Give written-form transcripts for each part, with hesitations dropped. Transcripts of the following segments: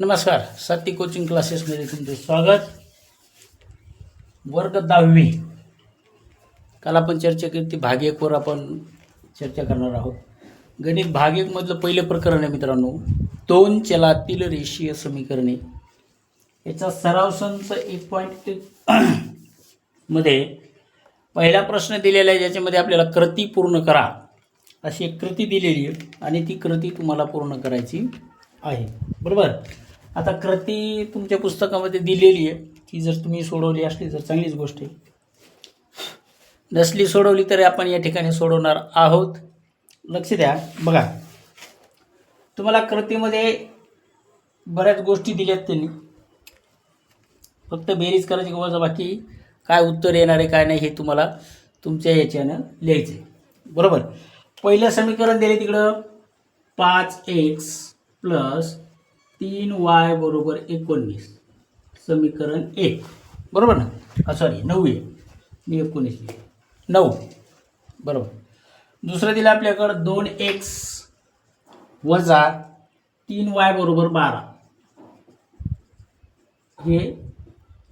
नमस्कार. सात्विक कोचिंग क्लासेसमध्ये तुमचे स्वागत. वर्ग 10वी. काल आपण चर्चा केली ती भाग 1 वर आपण चर्चा करणार आहोत. गणित भाग 1 मधलं पहिलं प्रकरण आहे मित्रांनो, दोन चलातील रेषीय समीकरणे. याचा सराव संच 1.1 मध्ये पहिला प्रश्न दिलेला आहे, ज्याच्यामध्ये आपल्याला कृती पूर्ण करा अशी एक कृती दिलेली आहे आणि ती कृती तुम्हाला पूर्ण करायची आहे. बरोबर. आता कृती तुमच्या पुस्तकामध्ये दिलेली आहे, ती जर तुम्ही सोडवली असली तर चांगलीच गोष्ट आहे. नसली सोडवली तरी आपण या ठिकाणी सोडवणार आहोत. लक्ष द्या. बघा, तुम्हाला कृतीमध्ये बऱ्याच गोष्टी दिल्यात त्यांनी, फक्त बेरीज करायची किंवा बाकी काय उत्तर येणार आहे काय नाही हे तुम्हाला तुमच्या याच्यानं लिहायचं आहे. बरोबर. पहिलं समीकरण दिले तिकडं 5x + 3y = 19. समीकरण 1. बरोबर ना. सॉरी 9 आहे, मी 19 लिहिले. 9. बरोबर. दुसरं दिलं आपल्याकडं 2x - 3y = 12. हे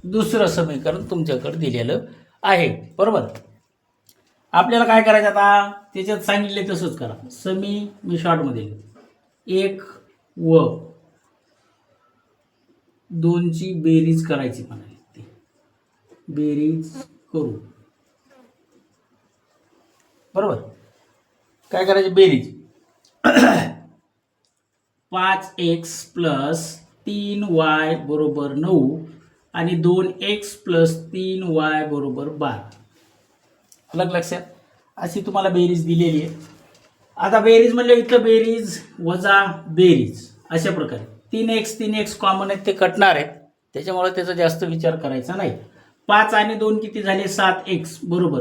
दुसरं समीकरण तुमच्याकडे दिलेलं आहे. बरोबर. आपल्याला काय करायचं आता, त्याच्यात सांगितले तसंच करा. मी शॉर्टमध्ये लिहितो. 1 व 2ची बेरीज करायची म्हणाली, ती बेरीज करू. बरोबर. काय करायची बेरीज? 5x + 3y = 9 आणि 2x + 3y = 12. अलग लक्षात. अशी तुम्हाला बेरीज दिलेली आहे. आता बेरीज म्हणजे इथं बेरीज वजा बेरीज अशा प्रकारे 3x कॉमन आहेत, ते कटणार आहेत, त्याच्यामुळे त्याचा जास्त विचार करायचा नाही. 5 आणि 2 किती झाले? 7x बरोबर.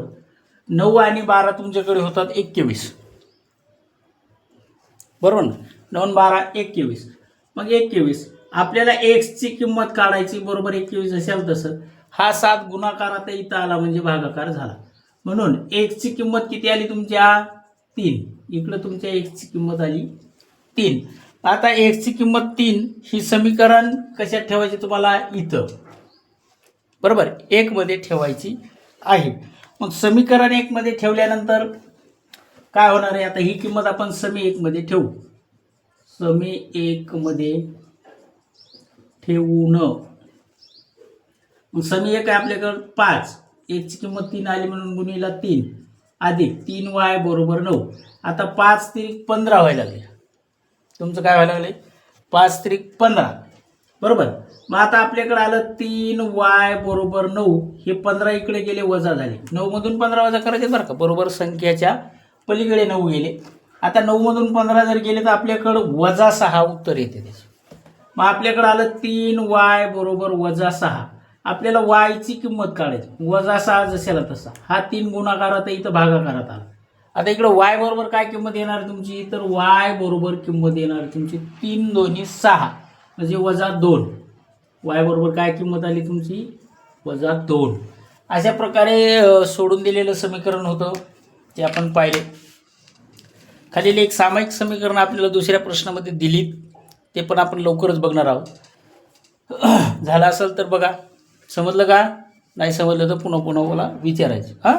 9 आणि 12 तुमच्याकडे होतात 21. बरोबर ना. 9 आणि 12 21. मग 21 आपल्याला x ची किंमत काढायची. बरोबर. 21 असेल तसं हा 7 गुणाकारात इथं आला म्हणजे भागाकार झाला, म्हणून x ची किंमत किती आली तुमच्या? 3. इकडं तुमच्या x ची किंमत आली 3. आता x ची किंमत 3 ही समीकरण कशात ठेवायची तुम्हाला? इथं. बरोबर. 1 मध्ये ठेवायची आहे. मग समीकरण 1 मध्ये ठेवल्यानंतर काय होणार आहे? आता ही किंमत आपण समी 1 मध्ये ठेवू. समी 1 मध्ये ठेवून मग समी 1 आहे आपल्याकडे 5. x ची किंमत 3 आली म्हणून गुणिला 3 अधिक 3y = 9. आता 5 त्रिक 15 व्हायला लागले. तुमचं काय व्हायला लागले? 5 त्रिक 15. बरोबर. मग आता आपल्याकडे आलं 3y = 9. हे 15 इकडे गेले, वजा झाले. 9 मधून 15 वजा करायचे बरं का. बरोबर संख्याच्या पलीकडे 9 गेले. आता 9 मधून 15 जर गेले तर आपल्याकडे -6 उत्तर येते त्याचे. मग आपल्याकडे आलं 3y = -6. आपल्याला y ची किंमत काढायची. -6 जशाला तसा. हा 3 गुणाकारात इथं भागाकारात आला. आता इकडे y बरोबर काय किंमत येणार तुमची? तर y बरोबर किंमत येणार तुमची 3 दोन्ही 6 म्हणजे -2. y बरोबर काय किंमत आली तुमची? -2. अशा प्रकारे सोडून दिलेलं समीकरण होतं, ते आपण पाहिले. खालील एक सामायिक समीकरण आपल्याला दुसऱ्या प्रश्नामध्ये दिलीत, ते पण आपण लवकरच बघणार आहोत. झालं असेल तर बघा. समजलं का? नाही समजलं तर पुन्हा पुन्हा मला विचारायचं. हां.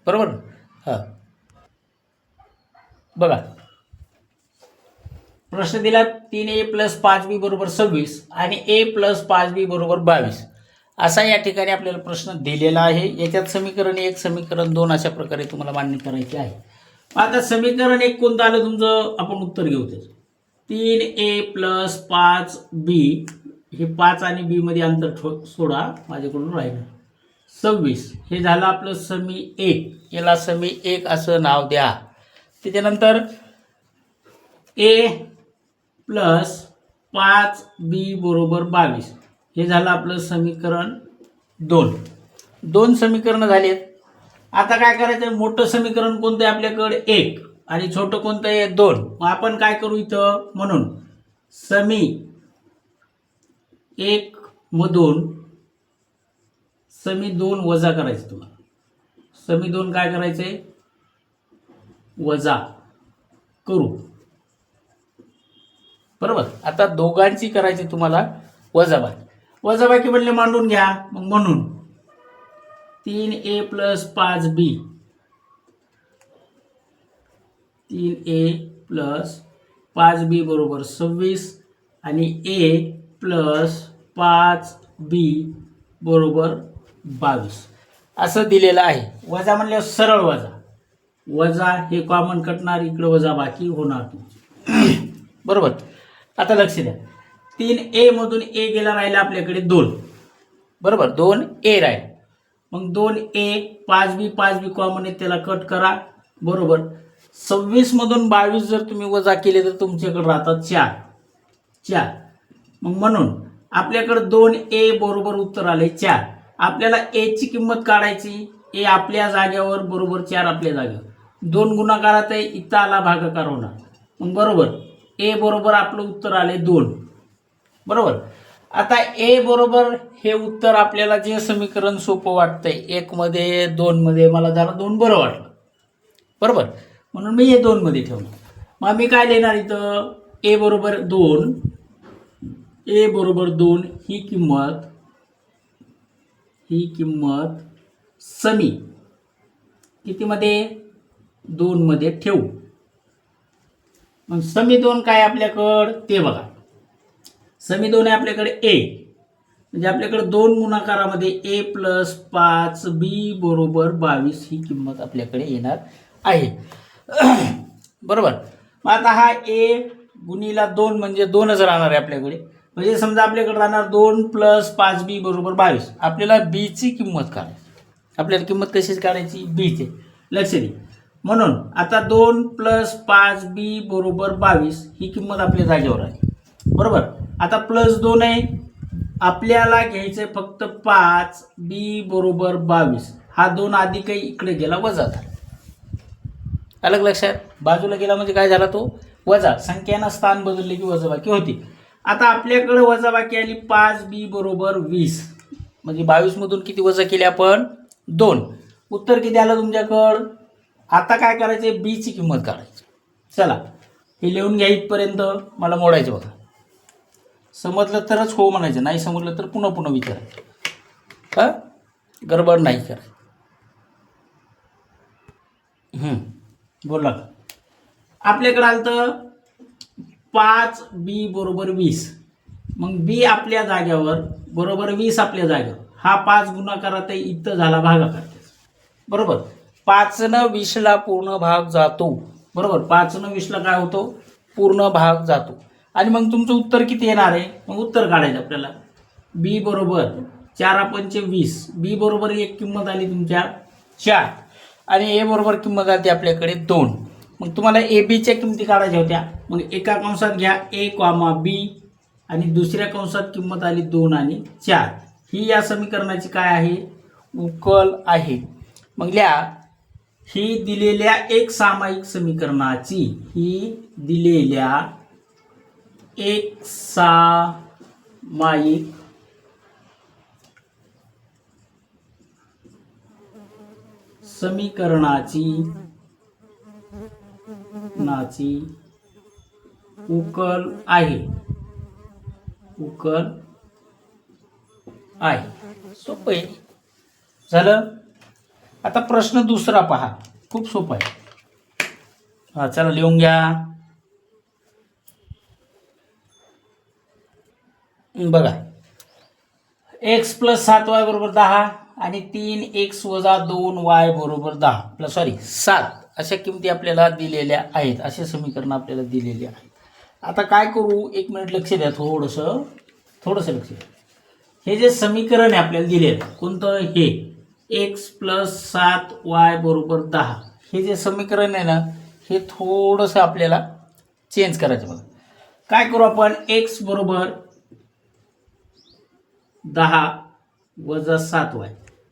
बरोबर. हां. बघा, प्रश्न दिला 3a + 5b = 26 आणि a + 5b = 22 असा या ठिकाणी आपल्याला प्रश्न दिलेला आहे. याच्यात समीकरण 1 समीकरण 2 अशा प्रकारे तुम्हाला मांडणी करायची आहे. आता समीकरण 1 कोणतं आलं तुमचं? आपण उत्तर घेऊ त्याचं. 3a + 5b. हे 5 आणि b मध्ये अंतर सोडा, माझ्याकडून राहिलं 26. हे झालं आपलं समी 1. याला समी 1 असं नाव द्या. त्याच्यानंतर a + 5b = 22. हे झालं आपलं समीकरण 2. 2 समीकरण झालेत. आता काय करायचं? मोठं समीकरण कोणतं आहे आपल्याकडे? 1. आणि छोटं कोणतं आहे? 2. मग आपण काय करू इथं? म्हणून समी 1 मधून समी 2 वजा करायचं तुम्हाला. समी 2 काय करायचंय? वजा करू. बरोबर. आता दोघांची करायची तुम्हाला वजाबाकी. वजाबाकी म्हणले मांडून घ्या. मग म्हणून 3a plus 5b 3a plus 5b बरोबर 26 आणि a प्लस 5b बरोबर 22 असं दिलेलं आहे. वजा म्हणल्यावर सरळ वजा. वजा हे कॉमन कटणार, इकडे वजा बाकी होणार तुमची. बरोबर. आता लक्ष द्या. 3a मधून a गेला, राहिला आपल्याकडे 2. बरोबर. 2a राहील. मग 2a 5b कॉमन आहे, त्याला कट करा. बरोबर. 26 मधून 22 जर तुम्ही वजा केले तर तुमच्याकडे राहतात 4. मग म्हणून आपल्याकडे 2a बरोबर उत्तर आले 4. आपल्याला a ची किंमत काढायची. a आपल्या जागेवर बरोबर 4 आपल्या जागेवर. 2 गुणाकारात आहे, इथं आला भागाकार होणार. मग बरोबर a बरोबर आपलं उत्तर आले 2. बरोबर. आता a बरोबर हे उत्तर आपल्याला जे समीकरण सोपं वाटतंय 1 मध्ये 2 मध्ये, मला जरा 2 बरं वाटलं. बरोबर. म्हणून मी हे 2 मध्ये ठेवलं. मग मी काय लिहिणार इथं? a बरोबर 2. a बरोबर 2 ही किंमत समी कितीमध्ये? 2 मध्ये ठेवू. मग समी 2 काय आपल्याकडं ते बघा. समी 2 आहे आपल्याकडे a, म्हणजे आपल्याकडे 2 गुणाकारामध्ये a प्लस 5b बरोबर 22 ही किंमत आपल्याकडे येणार आहे. बरोबर. मग आता हा a गुणीला 2 म्हणजे 2च राहणार आहे आपल्याकडे. म्हणजे समजा आपल्याकडे राहणार 2 प्लस 5b बरोबर 22. आपल्याला b ची किंमत काढायची. आपल्याला किंमत कशीच काढायची? b ची. लक्ष दे. म्हणून आता 2 प्लस 5b बरोबर 22 ही किंमत आपल्या जागेवर आहे. बरोबर. आता प्लस 2 आहे, आपल्याला घ्यायचंय फक्त 5b बरोबर 22. हा 2 आधी काही इकडे गेला, वजा झाला. अलग लक्षात. बाजूला गेला म्हणजे काय झाला? तो वजा. संख्यानं स्थान बदलले की वजाबाकी होती. आता आपल्याकडे वजाबाकी आली 5b बरोबर 20. म्हणजे 22 मधून किती वजा केले आपण? 2. उत्तर किती आलं तुमच्याकडं? आता काय करायचे? b ची किंमत काढायची. चला हे लिहून घ्या इथपर्यंत. मला मोडायचं बघा. समजलं तरच हो म्हणायचं, नाही समजलं तर पुन्हा पुन्हा विचारायचं. हा, गडबड नाही करायची. बोला. आपल्याकडे आलं तर 5b बरोबर 20. मग b आपल्या जाग्यावर बरोबर 20 आपल्या जागेवर. हा 5 गुणाकारात इथं झाला भागाकार. बरोबर. 5 न 20 ला पूर्ण भाग जातो. बरोबर. 5 न 20 ला काय होतो? पूर्ण भाग जातो. आणि मग तुमचं उत्तर किती येणार आहे? मग उत्तर काढायचं आपल्याला. b बरोबर 4 पंचे 20. b बरोबर एक किंमत आली तुमच्या 4 आणि a बरोबर किंमत आली आपल्याकडे 2. मग तुम्हाला ए बी च्या किमती काढायच्या होत्या. मग एका कंसात घ्या a, b आणि दुसऱ्या कंसात किंमत आली 2 आणि 4. ही या समीकरणाची काय आहे? उकल आहे. मग लिहा, ही दिलेल्या एक सामायिक समीकरणाची, ही दिलेल्या एक सामायिक समीकरणाची उकल आहे. उकल आहे. सोपं आहे. झालं. आता प्रश्न दुसरा पहा. खूप सोपा आहे. हा, चला लिहून घ्या. बघा, x प्लस 7y बरोबर 10 आणि 3x वजा 2y बरोबर 10 प्लस 7 अशा किमती आपल्याला दिलेल्या आहेत. असे समीकरण आपल्याला दिलेले आहेत. आता काय करू? 1 मिनिट लक्ष द्या. थोडंसं लक्ष द्या. हे जे समीकरण आहे आपल्याला दिलेलं, कोणतं? हे x प्लस 7y बरोबर 10 हे जे समीकरण आहे ना, हे थोडंसं आपल्याला चेंज करायचं. बघा काय करू आपण? x बरोबर 10 वजा 7y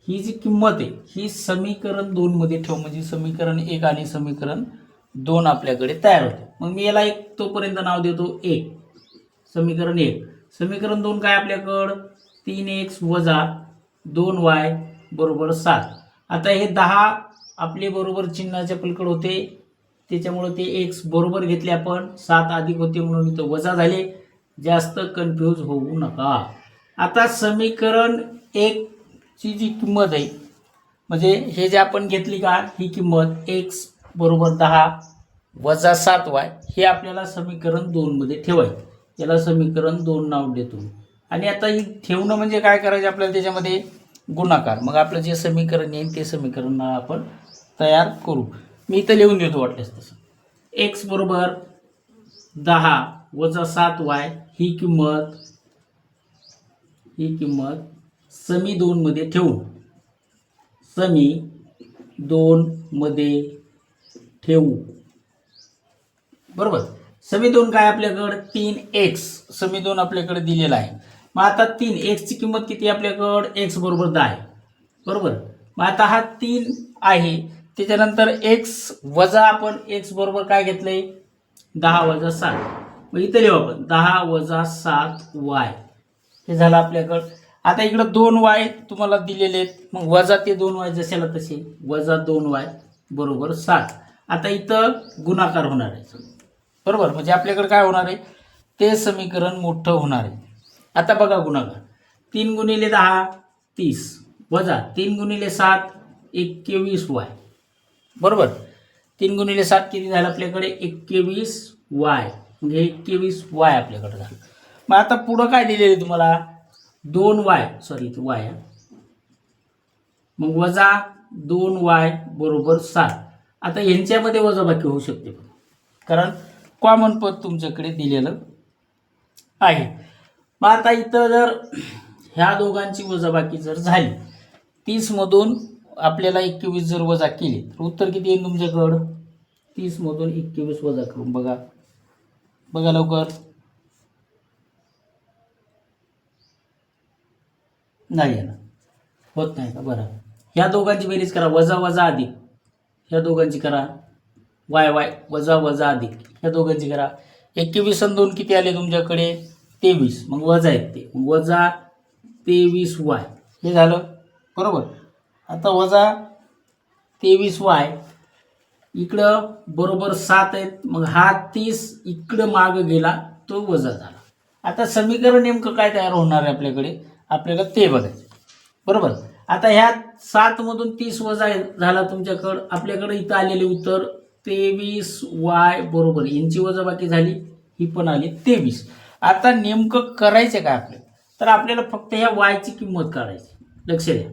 ही जी किंमत आहे ही समीकरण 2 मध्ये ठेव. म्हणजे समीकरण 1 आणि समीकरण 2 आपल्याकडे तयार होते. मग मी याला एक तोपर्यंत नाव देतो 1. समीकरण 1. समीकरण 2 काय आपल्याकडं? 3x वजा 2y बरोबर 7. आता हे 10 आपले बरोबर चिन्हाच्या पलीकडे होते त्याच्यामुळे ते एक्स बरोबर घेतले आपण, 7 अधिक होते म्हणून इथं वजा झाले. जास्त कन्फ्यूज होऊ नका. आता समीकरण 1 ची जी किंमत आहे म्हणजे हे जे आपण घेतली का ही किंमत एक्स बरोबर 10 वजा 7y हे आपल्याला समीकरण 2 मध्ये ठेवायचं. याला समीकरण 2 नाव देतो. आणि आता ही ठेवणं म्हणजे काय करायचं आपल्याला, त्याच्यामध्ये गुणाकार. मग आपलं जे समीकरण येईल ते समीकरण आपण तयार करू. मी इथं लिहून देतो वाटल्यास तसं. एक्स बरोबर 10 वजा 7y ही किंमत समी 2 मध्ये ठेवू. समी 2 मध्ये ठेवू. बरोबर. समी 2 काय आपल्याकडे 3x. समी 2 आपल्याकडे दिलेला आहे. मग आता 3x ची किंमत किती आपल्याकडे, x बरोबर 10 आहे. बरोबर. मग आता हा 3 आहे, त्याच्यानंतर x वजा आपण x बरोबर काय घेतलंय 10 वजा 7. मग इथे लिहू आपण 10 वजा 7y हे झालं आपल्याकडं. आता इकडं 2y तुम्हाला दिलेले आहेत, मग वजा ते 2y जशाला तसे वजा 2y बरोबर 7. आता इथं गुणाकार होणार आहे. बरोबर. म्हणजे आपल्याकडे काय होणार आहे, ते समीकरण मोठं होणार आहे. आता बघा गुणाकार. 3 गुणिले 10 30 वजा 3 गुणिले 7 21y. बरोबर. 3 गुणिले 7 किती झालं आपल्याकडे 21y. म्हणजे 21y आपल्याकडे झालं. मग आता पुढं काय दिलेलं आहे तुम्हाला 2y सॉरी y. मग वजा 2y बरोबर 7. आता यांच्यामध्ये वजाबाकी होऊ शकते कारण कॉमन पद तुमच्याकडे दिलेलं आहे. मग आता इथं जर ह्या दोघांची वजाबाकी जर झाली 30 मधून आपल्याला 21 जर वजा केली तर उत्तर किती येईल तुमच्याकडं 30 मधून 21 वजा करून बघा लवकर. नाही आहे ना, होत नाही का. बरं, ह्या दोघांची बेरीज करा. वजा वजा अधिक ह्या दोघांची करा. वाय वजा वजा अधिक ह्या दोघांची करा. 21 आणि 2 किती आले तुमच्याकडे 23. मग वजा आहेत ते, मग वजा 23y हे झालं. बरोबर. आता वजा 23y इकडं बरोबर 7 आहेत. मग हा 30 इकडं मागं गेला तो वजा झाला. आता समीकरण नेमकं काय तयार होणार आहे आपल्याला ते बघायचं. बरोबर. आता ह्या 7 मधून 30 वजा झाला तुमच्याकडं. आपल्याकडे इथं आलेले उत्तर 23y बरोबर. यांची वजाबाकी झाली, ही पण आली 23. आता नेमकं करायचं काय आपल्याला, तर आपल्याला फक्त ह्या y ची किंमत काढायची. लक्ष द्या.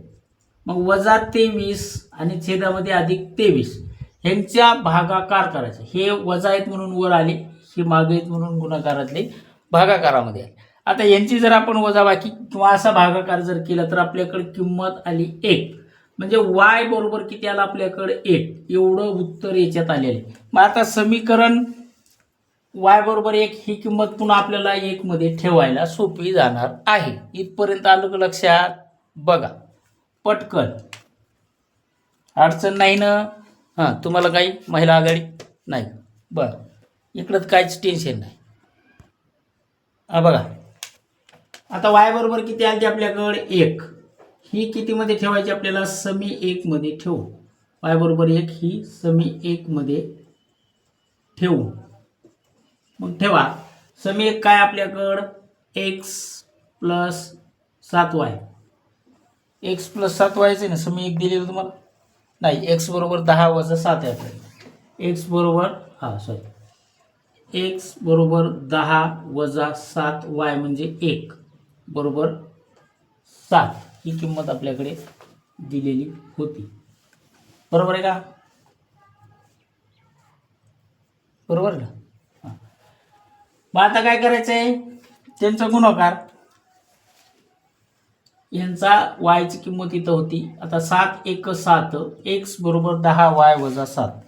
मग वजा 23 आणि छेदामध्ये अधिक 23 ह्यांच्या भागाकार करायचा. हे वजा आहेत म्हणून वर आले, हे मागे आहेत म्हणून गुणाकारातले भागाकारामध्ये आले. आता यांची जर आपण वजाबाकी किंवा असा भागाकार जर केला तर आपल्याकडे किंमत आली 1. म्हणजे y बरोबर किती आला आपल्याकडे 1. एवढं उत्तर याच्यात आलेलं आहे. मग आता समीकरण y बरोबर 1 ही किंमत पुन्हा आपल्याला 1 मध्ये ठेवायला सोपी जाणार आहे. इथपर्यंत आलं का लक्षात. बघा पटकन, अडचण नाही ना. हां, तुम्हाला काही महिला आघाडी नाही. बरं, इकडं काहीच टेन्शन नाही. बघा आता y बरोबर किती आली आपल्याकडे 1. ही कितीमध्ये ठेवायची आपल्याला समी 1 मध्ये ठेवू. y बरोबर 1 ही समी 1 मध्ये ठेवू. मग ठेवा. समी 1 काय आपल्याकडं x plus 7y. x plus 7y ना समी 1 दिलेलं तुम्हाला. नाही, x बरोबर 10 वजा 7 आहे आपल्याला. x बरोबर x बरोबर 10 वजा 7y म्हणजे 1 बरोबर 7 ही किंमत आपल्याकडे दिलेली होती. बरोबर आहे का. बरोबर ना. मग आता काय करायचंय, त्यांचा गुणाकार. यांचा y ची किंमत इथं होती. आता 7 1 7 x बरोबर 10y वजा 7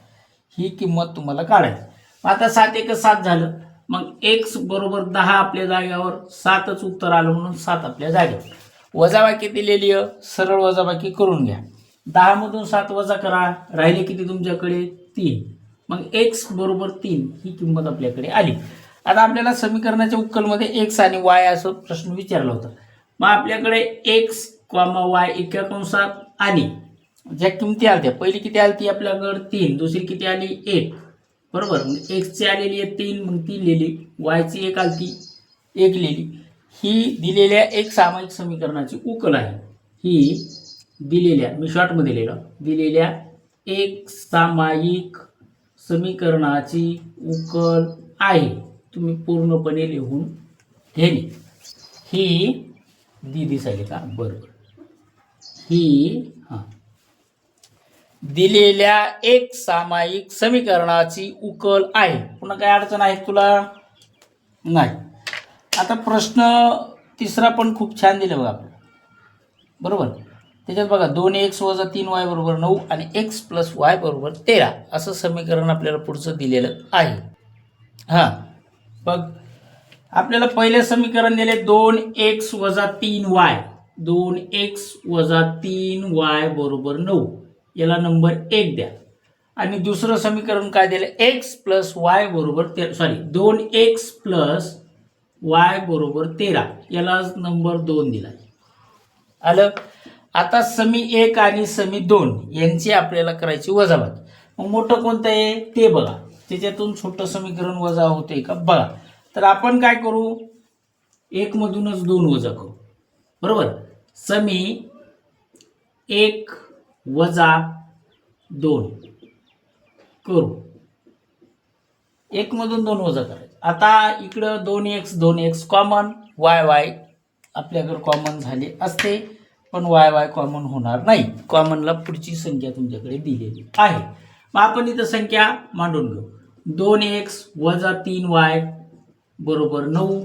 ही किंमत तुम्हाला काढायची. आता 7 1 7 झालं. मग x बरोबर 10 आपल्या जागेवर 7च उत्तर आलं म्हणून 7 आपल्या जागेवर. वजाबाकी दिलेली सरळ वजाबाकी करून घ्या. 10 मधून 7 वजा करा, राहिले किती तुमच्याकडे 3. मग x बरोबर 3 ही किंमत आपल्याकडे आली. आता आपल्याला समीकरणाच्या उकलमध्ये x आणि y असं प्रश्न विचारला होता. मग आपल्याकडे x, y एका कंसात आणि ज्या किमती आल्या पहिली किती आली ती आपल्याकडे 3, दुसरी किती आली 1. बरोबर. मग एक्सची आलेली आहे 3, मग 3 लिहिली. वायची 1 आलती, 1 लिहिली. ही दिलेल्या एक सामायिक समीकरणाची उकल आहे. ही दिलेल्या, मी शॉर्टमध्ये लिहिलं, दिलेल्या एक सामायिक समीकरणाची उकल आहे. तुम्ही पूर्णपणे लिहून घेणे. ही दिसायली का? बरोबर. ही दिलेल्या एक सामायिक समीकरणाची उकल आहे. पुन्हा काय अडचण आहे तुला? नाही. आता प्रश्न तिसरा पण खूप छान दिला बघा आपल्याला. बरोबर. त्याच्यात बघा 2x - 3y = 9 आणि x + y = 13 असं समीकरण आपल्याला पुढचं दिलेलं आहे. बघ, आपल्याला पहिले समीकरण दिले 2x - 3y, 2x - 3y = 9. याला नंबर 1 द्या. आणि दुसरं समीकरण काय दिलं? x + y = 2x + y = 13. याला नंबर 2 दिला. आलं. आता समी 1 आणि समी 2 यांची आपल्याला करायची वजाबाकी. मग मोठं कोणतं आहे ते बघा. त्याच्यातून छोटं समीकरण वजा होते का बघा. तर आपण काय करू? 1 मधूनच 2 वजा करू. बरोबर. समी 1 - 2 करू. 1 मधून 2 वजा करायचं. आता इकडं 2x कॉमन, y आपल्याकडे कॉमन झाले असते, पण y कॉमन होणार नाही. कॉमनला पुढची संख्या तुमच्याकडे दिलेली आहे. मग आपण इथं संख्या मांडून घेऊ. 2x - 3y = 9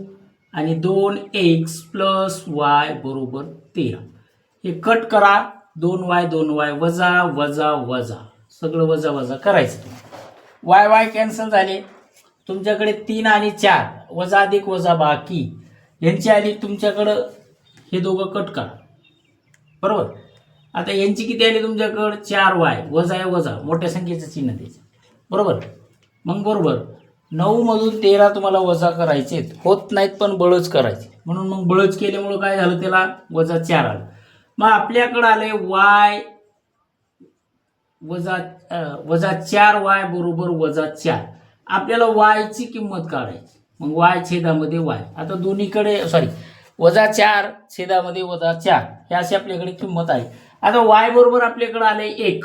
आणि 2x + y = 13. हे कट करा. 2y वजा वजा वजा, सगळं वजा वजा करायचं. y कॅन्सल झाले. तुमच्याकडे 3 आणि 4 वजा अधिक वजा बाकी यांची आली तुमच्याकडं. हे दोघं कट करा. बरोबर. आता यांची किती आली तुमच्याकडं? 4y वजा आहे वजा, मोठ्या संख्येचं चिन्ह द्यायचं. बरोबर. मग बरोबर 9 मधून 13 तुम्हाला वजा करायचे होत नाहीत, पण बळच करायचे. म्हणून मग बळच केल्यामुळं काय झालं? त्याला -4 आलं. मग आपल्याकडं आले y -4y = -4. आपल्याला y ची किंमत काढायची. मग y छेदामध्ये y. आता दोन्हीकडे -4 छेदामध्ये -4 हे अशी आपल्याकडे किंमत आहे. आता y बरोबर आपल्याकडे आले 1.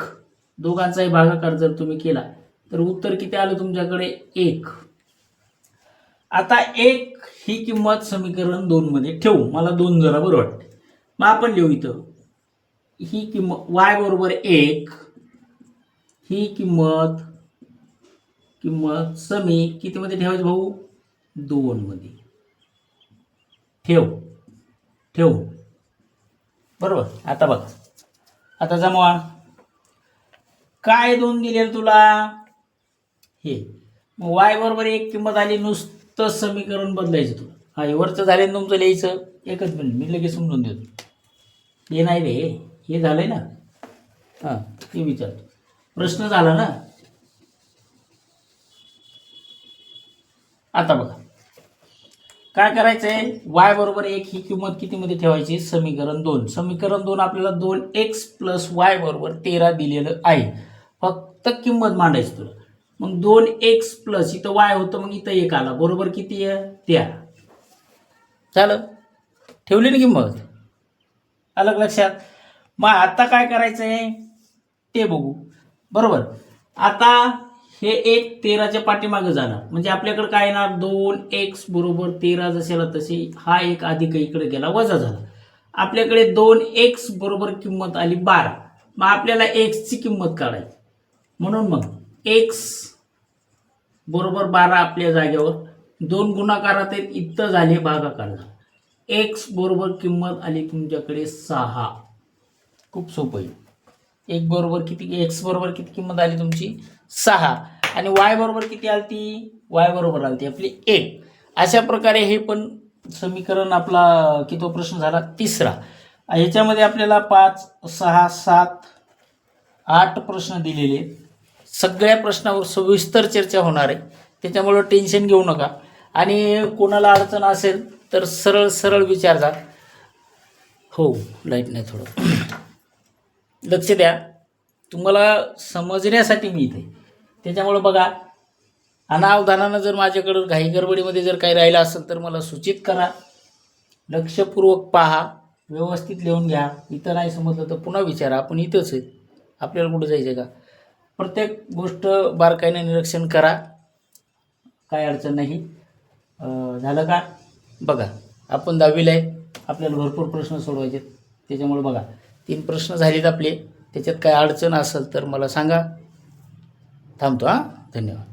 दोघांचाही भागाकार जर तुम्ही केला तर उत्तर किती आलं तुमच्याकडे? 1. आता 1 ही किंमत समीकरण 2 मध्ये ठेवू. मला 2 जरा बरं वाटते. मग आपण लिहू इथं ही किंमत y = 1. ही किंमत समी किती मध्ये ठेवायची भाऊ? 2 मध्ये ठेवू. बरोबर. आता बघा, आता जमवा. काय 2 दिलेलं तुला? हे. मग y = 1 किंमत आली. नुसतं समीकरण बदलायचं तुला. हे वरचं झाले तुमचं लिहायचं. एकच मिनिट, मी लगेच समजून देतो. हे नाही रे, हे झालंय ना. ते विचारतो. प्रश्न झाला ना. आता बघा काय करायचंय? y = 1 ही किंमत किती मध्ये ठेवायची? समीकरण 2. समीकरण 2 आपल्याला 2x + y = 13 दिलेलं आहे. फक्त किंमत मांडायची तुला. मग 2x + इथं y होतं, मग इथं 1 आला. बरोबर किती आहे? 13. झालं. ठेवली ना किंमत. अलग लक्षात. मग आता काय करायचंय ते बघू. बरोबर. आता हे 1 13च्या पाठीमागे जाणार. म्हणजे आपल्याकडे काय येणार? 2x = 13 जशाला तशी हा 1 अधिक इकडे गेला वजा झाला. आपल्याकडे 2x बरोबर किंमत आली 12. मग आपल्याला x ची किंमत काढायची. म्हणून मग x = 12 आपल्या जागेवर 2 गुणाकारात इथं झाले भागाकार झाला. x बरोबर किंमत आली तुमच्याकडे 6. खूप सोपं आहे. 1 बरोबर किती? x बरोबर किती किंमत आली तुमची? 6. आणि y बरोबर किती आलती? y बरोबर आलती आपली 1. अशा प्रकारे हे पण समीकरण आपला किती प्रश्न झाला? तिसरा. ह्याच्यामध्ये आपल्याला 5, 6, 7, 8 प्रश्न दिलेले. सगळ्या प्रश्नावर सविस्तर चर्चा होणार आहे. त्याच्यामुळे टेन्शन घेऊ नका. आणि कोणाला अडचण असेल तर सरळ सरळ विचारजा. हो, लाईट नाही, थोडं लक्ष द्या. तुम्हाला समजण्यासाठी मी इथे. त्याच्यामुळे बघा अनावधानानं जर माझ्याकडं घाई गडबडीमध्ये जर काही राहिलं असेल तर मला सूचित करा. लक्षपूर्वक पहा, व्यवस्थित लिहून घ्या. इथं नाही समजलं तर पुन्हा विचारा. आपण इथंच आहे, आपल्याला कुठं जायचं का. प्रत्येक गोष्ट बारकाईने निरीक्षण करा, काय अडचण नाही. झालं का? बघा, आपण 10वीला आहे, आपल्याला भरपूर प्रश्न सोडवायचे. त्याच्यामुळे बघा 3 प्रश्न झालेत आपले. त्याच्यात काय अडचण असेल तर मला सांगा. थांबतो. हां, धन्यवाद.